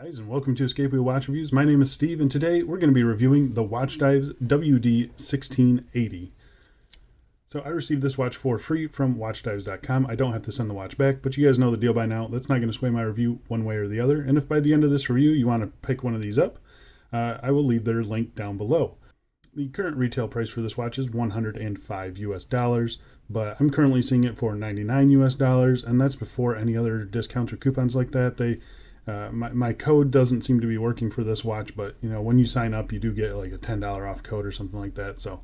Guys, and welcome to Escape Wheel Watch Reviews. My name is Steve, and today we're going to be reviewing the WatchDives WD1680. So I received this watch for free from WatchDives.com. I don't have to send the watch back, but you guys know the deal by now. That's not going to sway my review one way or the other. And if by the end of this review you want to pick one of these up, I will leave their link down below. The current retail price for this watch is $105 US, but I'm currently seeing it for $99 US, and that's before any other discounts or coupons like that. My code doesn't seem to be working for this watch, but you know, when you sign up you do get like a $10 off code or something like that, so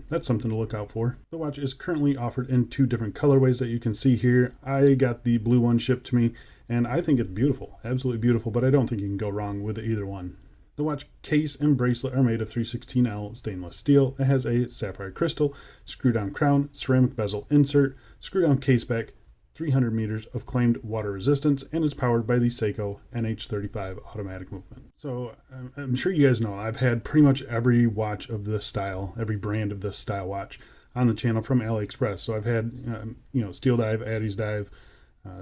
that's something to look out for. The watch is currently offered in two different colorways that you can see here. I got the blue one shipped to me, and I think it's beautiful, absolutely beautiful, but I don't think you can go wrong with either one. The watch case and bracelet are made of 316L stainless steel. It has a sapphire crystal, screw-down crown, ceramic bezel insert, screw-down case back, 300 meters of claimed water resistance, and is powered by the Seiko NH35 automatic movement. So I'm sure you guys know I've had pretty much every watch of this style, every brand of this style watch on the channel from AliExpress. So I've had Steel Dive, Addy's Dive,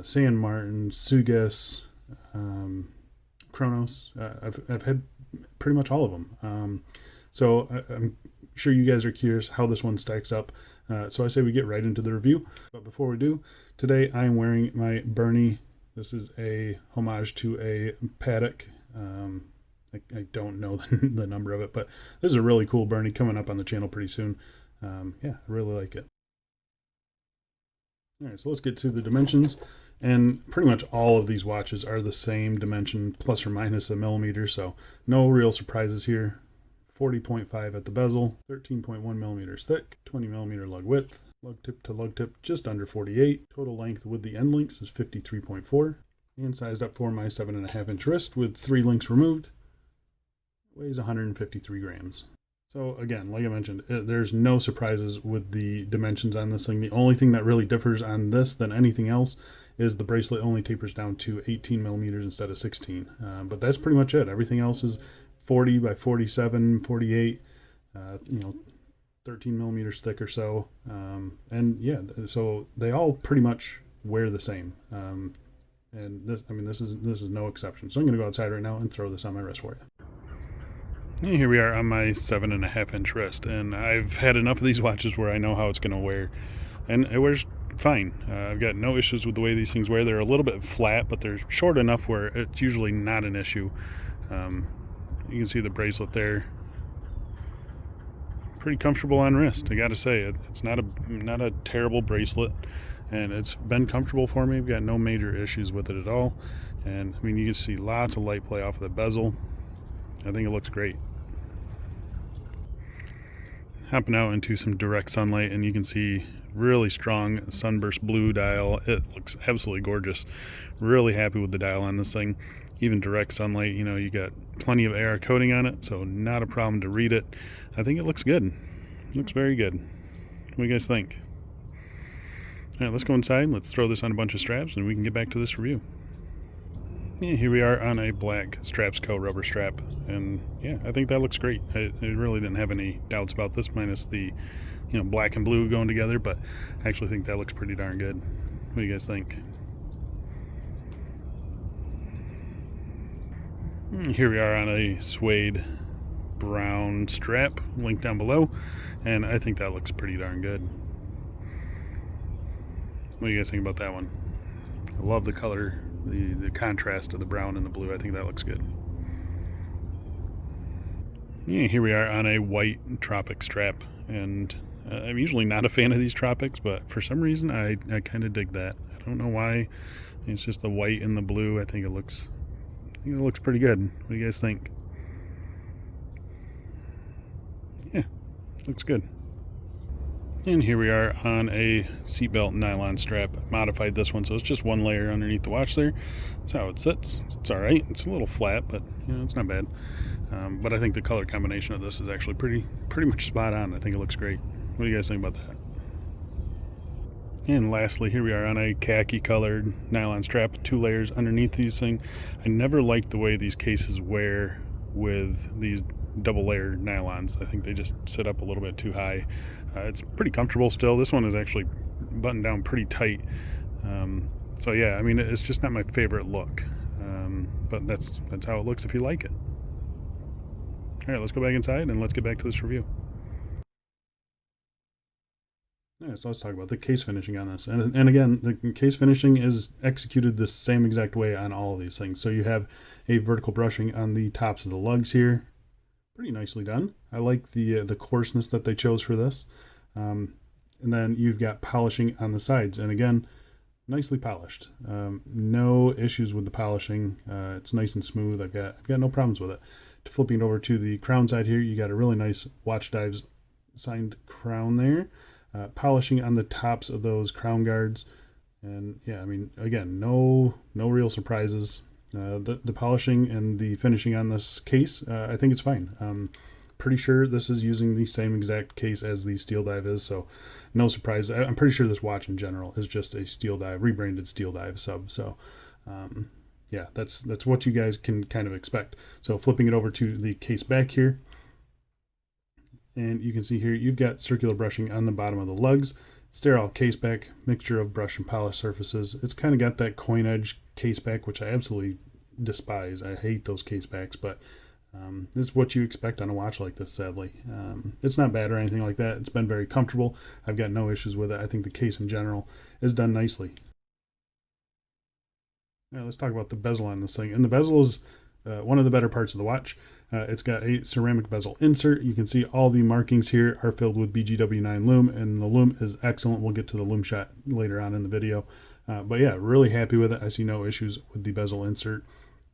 San Martin, Sugas, Chronos. I've had pretty much all of them. So I'm sure you guys are curious how this one stacks up. So I say we get right into the review. But before we do, today I'm wearing my Bernie. This is a homage to a Paddock. I don't know the number of it, but this is a really cool Bernie coming up on the channel pretty soon. Yeah, I really like it. All right, so let's get to the dimensions. And pretty much all of these watches are the same dimension, plus or minus a millimeter, so no real surprises here. 40.5 at the bezel, 13.1 millimeters thick, 20 millimeter lug width, lug tip to lug tip just under 48. Total length with the end links is 53.4, and sized up for my 7.5 inch wrist with 3 links removed. Weighs 153 grams. So again, like I mentioned, there's no surprises with the dimensions on this thing. The only thing that really differs on this than anything else is the bracelet only tapers down to 18 millimeters instead of 16. But that's pretty much it. Everything else is 40 by 47, 48, 13 millimeters thick or so. And yeah, so they all pretty much wear the same. And this is no exception. So I'm going to go outside right now and throw this on my wrist for you. And here we are on my 7.5 inch wrist, and I've had enough of these watches where I know how it's going to wear, and it wears fine. I've got no issues with the way these things wear. They're a little bit flat, but they're short enough where it's usually not an issue. You can see the bracelet there. Pretty comfortable on wrist, I gotta say. It's not a terrible bracelet, and it's been comfortable for me. I've got no major issues with it at all. And I mean, you can see lots of light play off of the bezel. I think it looks great. Hopping out into some direct sunlight, and you can see really strong sunburst blue dial. It looks absolutely gorgeous. Really happy with the dial on this thing. Even direct sunlight, you got plenty of air coating on it, so not a problem to read it. I think it looks good. It looks very good. What do you guys think? All right, let's go inside. Let's throw this on a bunch of straps, and we can get back to this review. Yeah, here we are on a black Strapsco rubber strap, and yeah, I think that looks great. I really didn't have any doubts about this, minus the black and blue going together, but I actually think that looks pretty darn good. What do you guys think? Here we are on a suede brown strap, link down below, and I think that looks pretty darn good. What do you guys think about that one? I love the color, the contrast of the brown and the blue. I think that looks good. Yeah, here we are on a white Tropic strap, and I'm usually not a fan of these Tropics, but for some reason I kind of dig that. I don't know why. It's just the white and the blue. I think it looks pretty good. What do you guys think? Yeah, looks good. And here we are on a seatbelt nylon strap. Modified this one, so it's just one layer underneath the watch there. That's how it sits. It's all right. It's a little flat, but it's not bad. But I think the color combination of this is actually pretty much spot on. I think it looks great. What do you guys think about that? And lastly, here we are on a khaki colored nylon strap, 2 layers underneath these things. I never liked the way these cases wear with these double layer nylons. I think they just sit up a little bit too high. It's pretty comfortable still. This one is actually buttoned down pretty tight. So yeah, I mean, it's just not my favorite look. But that's how it looks if you like it. All right, let's go back inside and let's get back to this review. All right, so let's talk about the case finishing on this. And again, the case finishing is executed the same exact way on all of these things. So you have a vertical brushing on the tops of the lugs here. Pretty nicely done. I like the coarseness that they chose for this. And then you've got polishing on the sides. And again, nicely polished. No issues with the polishing. It's nice and smooth. I've got no problems with it. Flipping it over to the crown side here, you got a really nice WatchDives signed crown there. Polishing on the tops of those crown guards. And yeah, I mean, again, no real surprises. The polishing and the finishing on this case, I think it's fine. Pretty sure this is using the same exact case as the Steel Dive is, so no surprise. I'm pretty sure this watch in general is just a Steel Dive, rebranded Steel Dive sub. So yeah, that's what you guys can kind of expect. So flipping it over to the case back here, and you can see here you've got circular brushing on the bottom of the lugs, sterile case back, mixture of brush and polish surfaces. It's kind of got that coin edge case back, which I absolutely despise. I hate those case backs, but this is what you expect on a watch like this, sadly. It's not bad or anything like that. It's been very comfortable. I've got no issues with it. I think the case in general is done nicely. Now let's talk about the bezel on this thing. And the bezel is one of the better parts of the watch. It's got a ceramic bezel insert. You can see all the markings here are filled with BGW9 Lume, and the Lume is excellent. We'll get to the Lume shot later on in the video. But yeah, really happy with it. I see no issues with the bezel insert.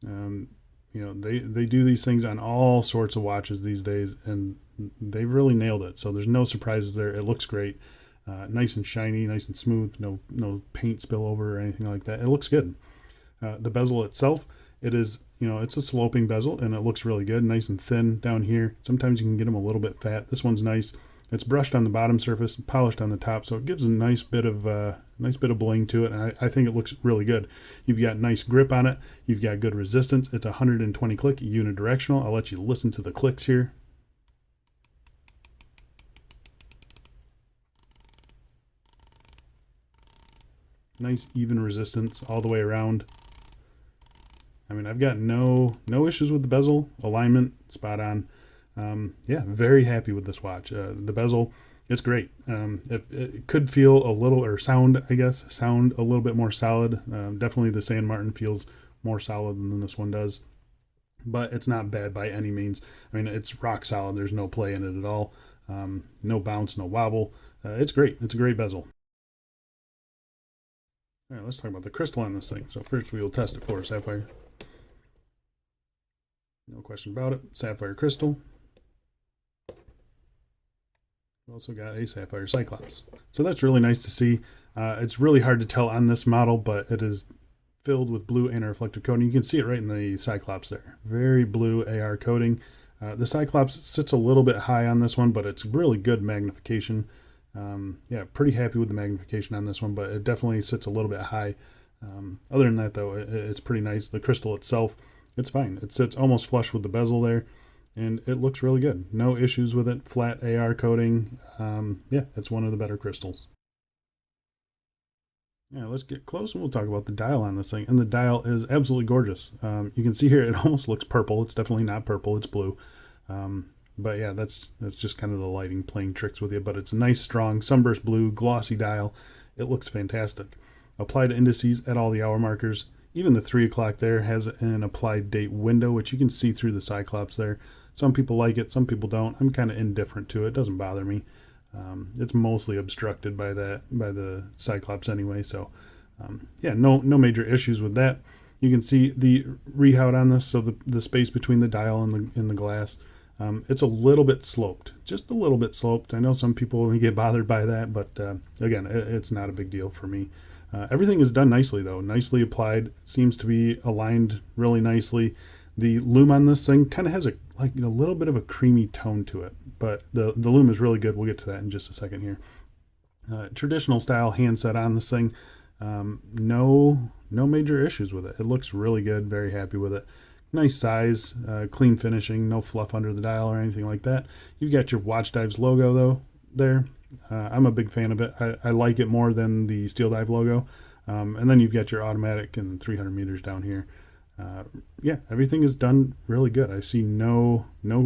You know, they do these things on all sorts of watches these days, and they really nailed it. So there's no surprises there. It looks great. Nice and shiny, nice and smooth. No paint spillover or anything like that. It looks good. The bezel itself, it is, you know, it's a sloping bezel, and it looks really good, nice and thin down here. Sometimes you can get them a little bit fat. This one's nice. It's brushed on the bottom surface, polished on the top, so it gives a nice bit of bling to it, and I think it looks really good. You've got nice grip on it. You've got good resistance. It's 120 click unidirectional. I'll let you listen to the clicks here. Nice even resistance all the way around. I mean, I've got no issues with the bezel. Alignment, spot on. Yeah, very happy with this watch. The bezel, it's great. It could feel a little, or sound, I guess, sound a little bit more solid. Definitely the San Martin feels more solid than this one does. But it's not bad by any means. I mean, it's rock solid. There's no play in it at all. No bounce, no wobble. It's great. It's a great bezel. All right, let's talk about the crystal on this thing. So first we will test it for sapphire. No question about it. Sapphire crystal. We also got a sapphire cyclops. So that's really nice to see. It's really hard to tell on this model, but it is filled with blue anti-reflective coating. You can see it right in the cyclops there. Very blue AR coating. The cyclops sits a little bit high on this one, but it's really good magnification. Yeah, pretty happy with the magnification on this one, but it definitely sits a little bit high. Other than that, though, it's pretty nice. The crystal itself, it's fine. It sits almost flush with the bezel there, and it looks really good. No issues with it. Flat AR coating. Yeah, it's one of the better crystals. Yeah, let's get close and we'll talk about the dial on this thing. And the dial is absolutely gorgeous. You can see here it almost looks purple. It's definitely not purple. It's blue. But yeah, that's just kind of the lighting playing tricks with you. But it's a nice, strong sunburst blue, glossy dial. It looks fantastic. Applied indices at all the hour markers. Even the 3 o'clock there has an applied date window, which you can see through the cyclops there. Some people like it, some people don't. I'm kind of indifferent to it. It doesn't bother me. It's mostly obstructed by the cyclops anyway. So yeah, no major issues with that. You can see the rehout on this, so the space between the dial and the glass. It's a little bit sloped, just a little bit sloped. I know some people get bothered by that, but again, it's not a big deal for me. Everything is done nicely though, nicely applied. Seems to be aligned really nicely. The lume on this thing kind of has a little bit of a creamy tone to it, but the lume is really good. We'll get to that in just a second here. Traditional style handset on this thing. No major issues with it. It looks really good. Very happy with it. Nice size, clean finishing, no fluff under the dial or anything like that. You've got your WatchDives logo though there. I'm a big fan of it. I like it more than the Steel Dive logo. And then you've got your automatic and 300 meters down here. Yeah, everything is done really good. I see no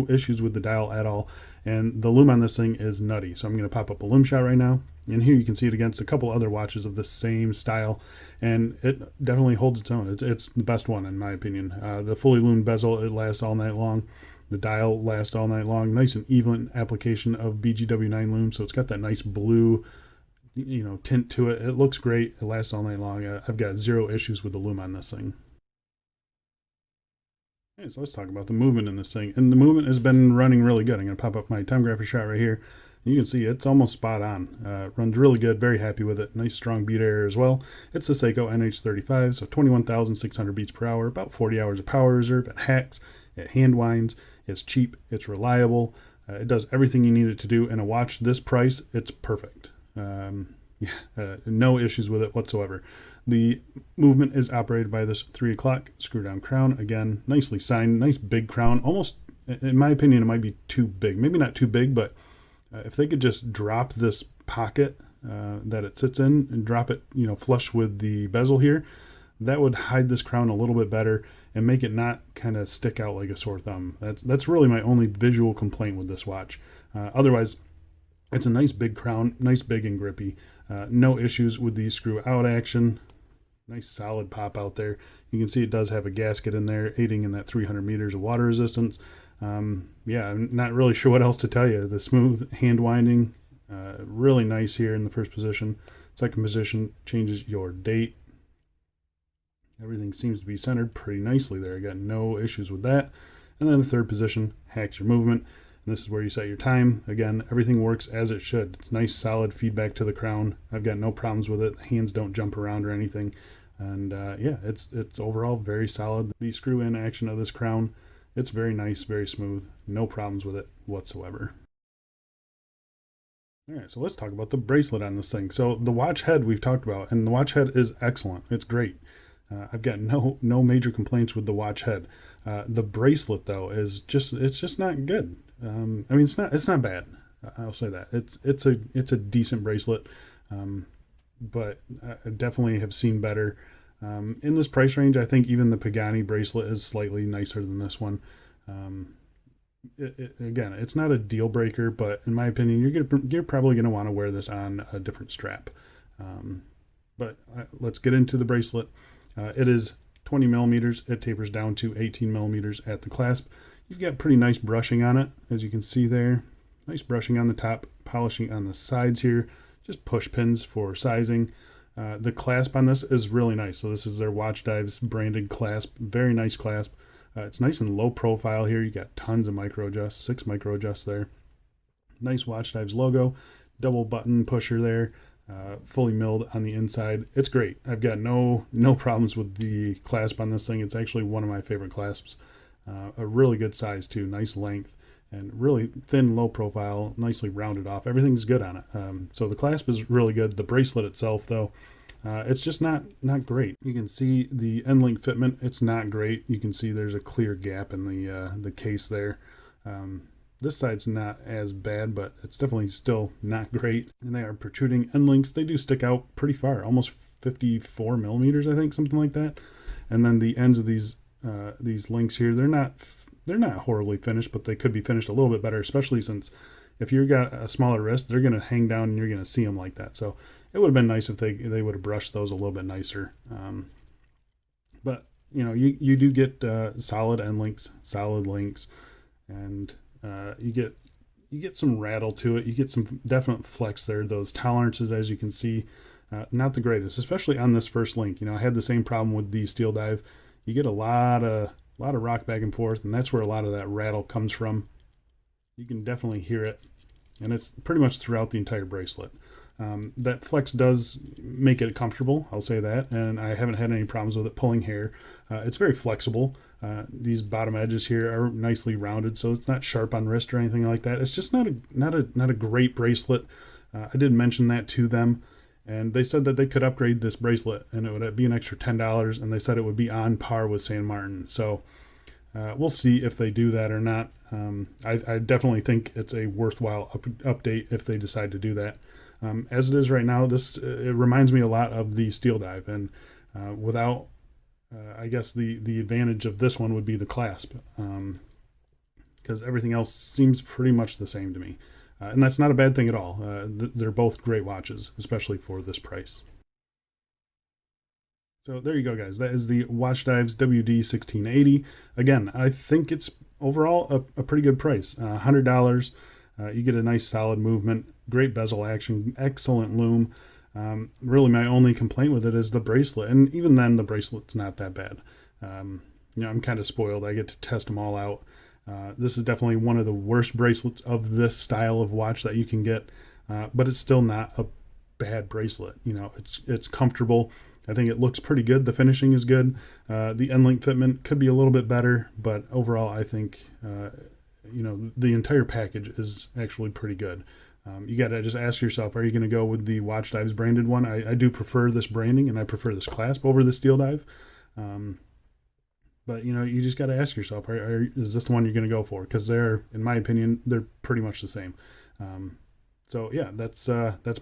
issues with the dial at all, and the lume on this thing is nutty. So I'm going to pop up a lume shot right now, and here you can see it against a couple other watches of the same style, and it definitely holds its own. It's the best one in my opinion. The fully lumed bezel, it lasts all night long. The dial lasts all night long. Nice and even application of BGW9 lume, so it's got that nice blue, tint to it. It looks great. It lasts all night long. I've got zero issues with the lume on this thing. Okay, so let's talk about the movement in this thing. And the movement has been running really good. I'm going to pop up my time grapher shot right here. You can see it's almost spot on. Runs really good. Very happy with it. Nice strong beat error as well. It's the Seiko NH35, so 21,600 beats per hour, about 40 hours of power reserve. It hacks, it hand winds, it's cheap, it's reliable. It does everything you need it to do. In a watch this price, it's perfect. No issues with it whatsoever. The movement is operated by this 3 o'clock screw down crown. Again, nicely signed, nice big crown. Almost, in my opinion, it might be too big. Maybe not too big, but if they could just drop this pocket that it sits in and drop it, flush with the bezel here, that would hide this crown a little bit better and make it not kind of stick out like a sore thumb. That's really my only visual complaint with this watch. Otherwise, it's a nice big crown, nice big and grippy. No issues with the screw out action. Nice solid pop out there. You can see it does have a gasket in there, aiding in that 300 meters of water resistance. Yeah, I'm not really sure what else to tell you. The smooth hand winding, really nice here in the first position. Second position changes your date. Everything seems to be centered pretty nicely there. I got no issues with that. And then the third position hacks your movement. And this is where you set your time. Again, everything works as it should. It's nice, solid feedback to the crown. I've got no problems with it. Hands don't jump around or anything. And yeah, it's overall very solid. The screw-in action of this crown, it's very nice, very smooth. No problems with it whatsoever. All right, so let's talk about the bracelet on this thing. So the watch head we've talked about, and the watch head is excellent. It's great. I've got no major complaints with the watch head. The bracelet though is just not good. I mean, it's not bad. I'll say that it's a decent bracelet, but I definitely have seen better. In this price range, I think even the Pagani bracelet is slightly nicer than this one. Again, it's not a deal breaker, but in my opinion, you're probably going to want to wear this on a different strap. But let's get into the bracelet. It is 20 millimeters. It tapers down to 18 millimeters at the clasp. You've got pretty nice brushing on it, as you can see there. Nice brushing on the top, polishing on the sides here. Just push pins for sizing. The clasp on this is really nice. So this is their WatchDives branded clasp. Very nice clasp. It's nice and low profile here. You got tons of micro adjusts, 6 micro adjusts there. Nice WatchDives logo. Double button pusher there. Fully milled on the inside. It's great. I've got no problems with the clasp on this thing. It's actually one of my favorite clasps. A really good size too, nice length, and really thin, low profile, nicely rounded off. Everything's good on it. So the clasp is really good. The bracelet itself though, it's just not great. You can see the end link fitment. It's not great. You can see there's a clear gap in the case there. This side's not as bad, but it's definitely still not great. And they are protruding end links. They do stick out pretty far, almost 54 millimeters, I think, something like that. And then the ends of these links here, they're not horribly finished, but they could be finished a little bit better, especially since if you've got a smaller wrist, they're going to hang down and you're going to see them like that. So it would have been nice if they would have brushed those a little bit nicer. But you do get solid end links, solid links, and you get some rattle to it. You get some definite flex there. Those tolerances, as you can see, not the greatest, especially on this first link. I had the same problem with the Steel Dive. You get a lot of rock back and forth, and that's where a lot of that rattle comes from. You can definitely hear it, and it's pretty much throughout the entire bracelet. That flex does make it comfortable, I'll say that, and I haven't had any problems with it pulling hair. It's very flexible. These bottom edges here are nicely rounded, so it's not sharp on wrist or anything like that. It's just not a great bracelet. I did mention that to them, and they said that they could upgrade this bracelet, and it would be an extra $10, and they said it would be on par with San Martin. So we'll see if they do that or not. I definitely think it's a worthwhile update if they decide to do that. As it is right now, it reminds me a lot of the Steel Dive, and without I guess the advantage of this one would be the clasp, because everything else seems pretty much the same to me. And that's not a bad thing at all. They're both great watches, especially for this price. So there you go, guys. That is the WatchDives WD1680. Again, I think it's overall a pretty good price. $100. You get a nice solid movement, great bezel action, excellent lume. Really, my only complaint with it is the bracelet, and even then, the bracelet's not that bad. I'm kind of spoiled. I get to test them all out. This is definitely one of the worst bracelets of this style of watch that you can get, but it's still not a bad bracelet. It's comfortable. I think it looks pretty good. The finishing is good. The end link fitment could be a little bit better, but overall, I think the entire package is actually pretty good. You got to just ask yourself, are you going to go with the WatchDives branded one? I do prefer this branding, and I prefer this clasp over the steel dive. But you just got to ask yourself, is this the one you're going to go for? Because in my opinion, they're pretty much the same. So yeah, that's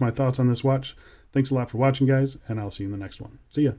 my thoughts on this watch. Thanks a lot for watching, guys, and I'll see you in the next one. See ya.